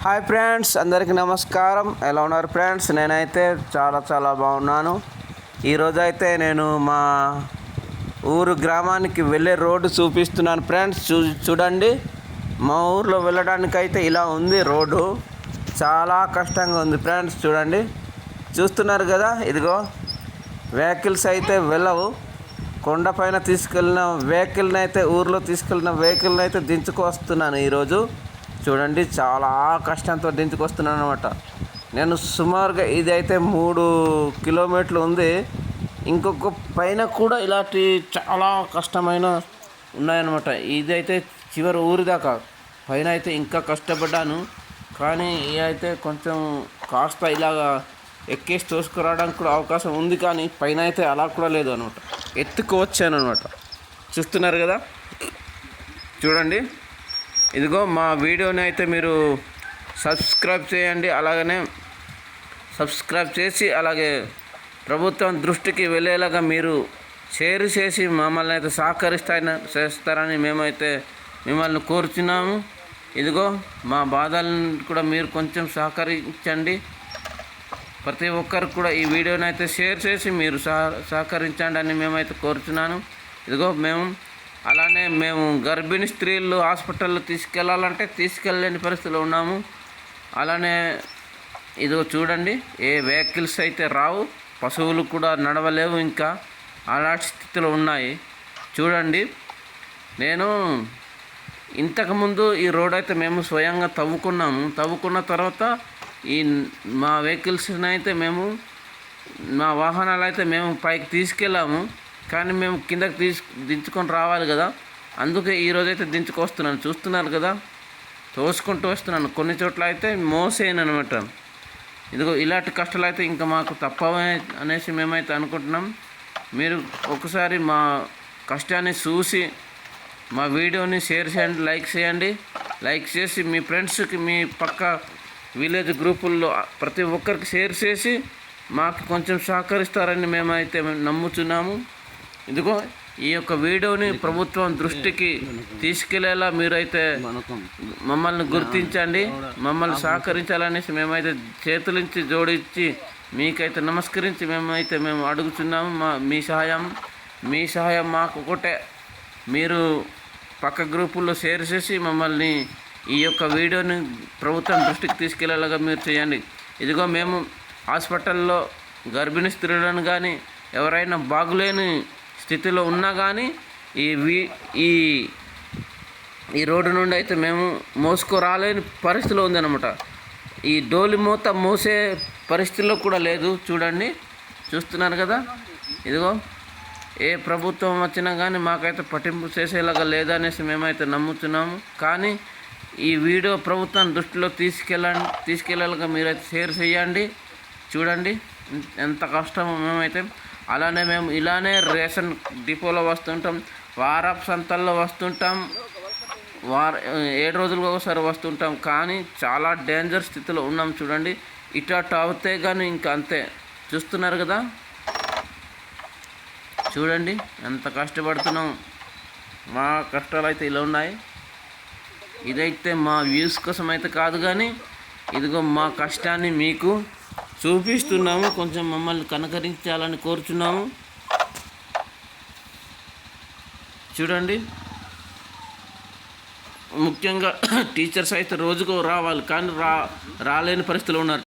Hi friends, అందరికీ నమస్కారం. ఎలా ఉన్నారు ఫ్రెండ్స్? నేనైతే చాలా బాగున్నాను. ఈరోజు అయితే నేను మా ఊరు గ్రామానికి వెళ్ళే రోడ్డు చూపిస్తున్నాను ఫ్రెండ్స్. చూడండి, మా ఊర్లో వెళ్ళడానికైతే ఇలా ఉంది రోడ్డు. చాలా కష్టంగా ఉంది ఫ్రెండ్స్. చూడండి, చూస్తున్నారు కదా, ఇదిగో వెహికల్స్ అయితే వెళ్ళవు. కొండపైన తీసుకెళ్ళిన వెహికల్ని అయితే ఊర్లో తీసుకెళ్ళిన వెహికల్ని అయితే దించుకొస్తున్నాను ఈరోజు. చూడండి, చాలా కష్టంతో దించుకొస్తున్నాను అనమాట. నేను సుమారుగా ఇది అయితే 3 కిలోమీటర్లు ఉంది. ఇంకొక పైన కూడా ఇలాంటి చాలా కష్టమైన ఉన్నాయన్నమాట. ఇదైతే చివరి ఊరి దాకా పైన అయితే ఇంకా కష్టపడ్డాను. కానీ ఇది అయితే కొంచెం కాస్త ఇలాగా ఎక్కేసి తోసుకురావడానికి కూడా అవకాశం ఉంది. కానీ పైన అయితే అలా కూడా లేదు అనమాట. ఎత్తుకోవచ్చాను అనమాట. చూస్తున్నారు కదా, చూడండి. ఇదిగో మా వీడియోని అయితే మీరు సబ్స్క్రైబ్ చేయండి. అలాగనే సబ్స్క్రైబ్ చేసి అలాగే ప్రభుత్వం దృష్టికి వెళ్ళేలాగా మీరు షేర్ చేసి మమ్మల్ని అయితే చేస్తారని మేమైతే మిమ్మల్ని కోరుచున్నాము. ఇదిగో మా బాధలను కూడా మీరు కొంచెం సహకరించండి. ప్రతి ఒక్కరికి కూడా ఈ వీడియోని అయితే షేర్ చేసి మీరు సహకరించండి అని మేమైతే కోరుచున్నాను. ఇదిగో అలానే మేము గర్భిణీ స్త్రీలు హాస్పిటల్లో తీసుకెళ్ళాలంటే తీసుకెళ్ళలేని పరిస్థితిలో ఉన్నాము. అలానే ఇదిగో చూడండి, ఏ వెహికల్స్ అయితే రావు, పశువులు కూడా నడవలేవు, ఇంకా అలాంటి స్థితిలో ఉన్నాయి. చూడండి, నేను ఇంతకుముందు ఈ రోడ్ అయితే మేము స్వయంగా తవ్వుకున్న తర్వాత మా వెహికల్స్ని అయితే మా వాహనాలు అయితే మేము పైకి తీసుకెళ్ళాము. కానీ మేము కిందకి దించుకొని రావాలి కదా, అందుకే ఈరోజైతే దించుకొస్తున్నాను. చూస్తున్నారు కదా, తోసుకుంటూ వస్తున్నాను. కొన్ని చోట్ల అయితే మోసేయను అనమాట. ఇదిగో ఇలాంటి కష్టాలు అయితే ఇంకా మాకు తప్పవే అనేసి మేమైతే అనుకుంటున్నాం. మీరు ఒకసారి మా కష్టాన్ని చూసి మా వీడియోని షేర్ చేయండి, లైక్ చేసి మీ ఫ్రెండ్స్కి, మీ పక్క విలేజ్ గ్రూపుల్లో ప్రతి ఒక్కరికి షేర్ చేసి మాకు కొంచెం సహకరిస్తారని మేమైతే నమ్ముతున్నాము. ఇదిగో ఈ యొక్క వీడియోని ప్రభుత్వం దృష్టికి తీసుకెళ్లేలా మీరైతే మమ్మల్ని గుర్తించండి, మమ్మల్ని సహకరించాలనేసి మేమైతే చేతులించి జోడించి మీకైతే నమస్కరించి మేము అడుగుతున్నాము. మీ సహాయం మాకు ఒకటే. మీరు పక్క గ్రూపుల్లో షేర్ చేసి మమ్మల్ని ఈ యొక్క వీడియోని ప్రభుత్వం దృష్టికి తీసుకెళ్లేలాగా మీరు చేయండి. ఇదిగో మేము హాస్పిటల్లో గర్భిణీ స్త్రీలను కానీ ఎవరైనా బాగులేని స్థితిలో ఉన్నా కానీ ఈ రోడ్డు నుండి అయితే మేము మోసుకురాలేని పరిస్థితిలో ఉందన్నమాట. ఈ డోలి మూత మోసే పరిస్థితిలో కూడా లేదు. చూడండి, చూస్తున్నారు కదా, ఇదిగో ఏ ప్రభుత్వం వచ్చినా కానీ మాకైతే పట్టింపు చేసేలాగా లేదనేసి మేమైతే నమ్ముతున్నాము. కానీ ఈ వీడియో ప్రభుత్వం దృష్టిలో తీసుకెళ్ళాలిగా మీరైతే షేర్ చేయండి. చూడండి ఎంత కష్టమో. మేమైతే మేము ఇలానే రేషన్ డిపోలో వస్తుంటాం, వారపు సంతల్లో వస్తుంటాం, 7 రోజులకు ఒకసారి వస్తుంటాం. కానీ చాలా డేంజర్ స్థితిలో ఉన్నాం. చూడండి, ఇటు అవుతే కానీ ఇంకా అంతే. చూస్తున్నారు కదా, చూడండి ఎంత కష్టపడుతున్నాం. మా కష్టాలు అయితే ఇలా ఉన్నాయి. ఇదైతే మా వ్యూస్ కోసం అయితే కాదు, కానీ ఇదిగో మా కష్టాన్ని మీకు చూపిస్తున్నాము. కొంచెం మమ్మల్ని కనకరించాలని కోరుచున్నాము. చూడండి, ముఖ్యంగా టీచర్స్ అయితే రోజుకు రావాలి, కానీ రాలేని పరిస్థితిలో ఉన్నారు.